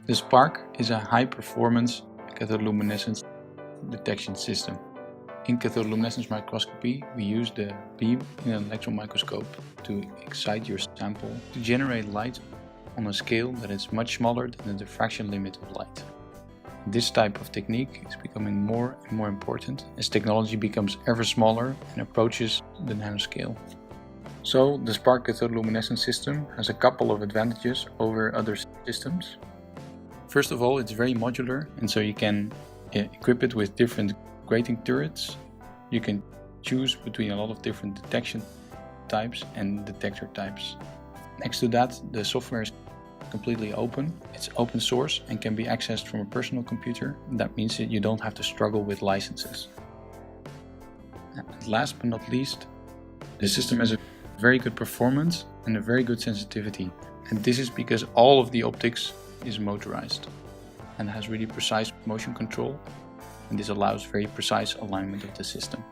The Spark is a high-performance cathodoluminescence detection system. In cathodoluminescence microscopy, we use the beam in an electron microscope to excite your sample to generate light on a scale that is much smaller than the diffraction limit of light. This type of technique is becoming more and more important as technology becomes ever smaller and approaches the nanoscale. So the Spark cathodoluminescence system has a couple of advantages over other systems. First of all, it's very modular, and so you can equip it with different grating turrets. You can choose between a lot of different detection types and detector types. Next to that, the software is completely open. It's open source and can be accessed from a personal computer. That means that you don't have to struggle with licenses. And last but not least, the system has a very good performance and a very good sensitivity. And this is because all of the optics is motorized and has really precise motion control, and this allows very precise alignment of the system.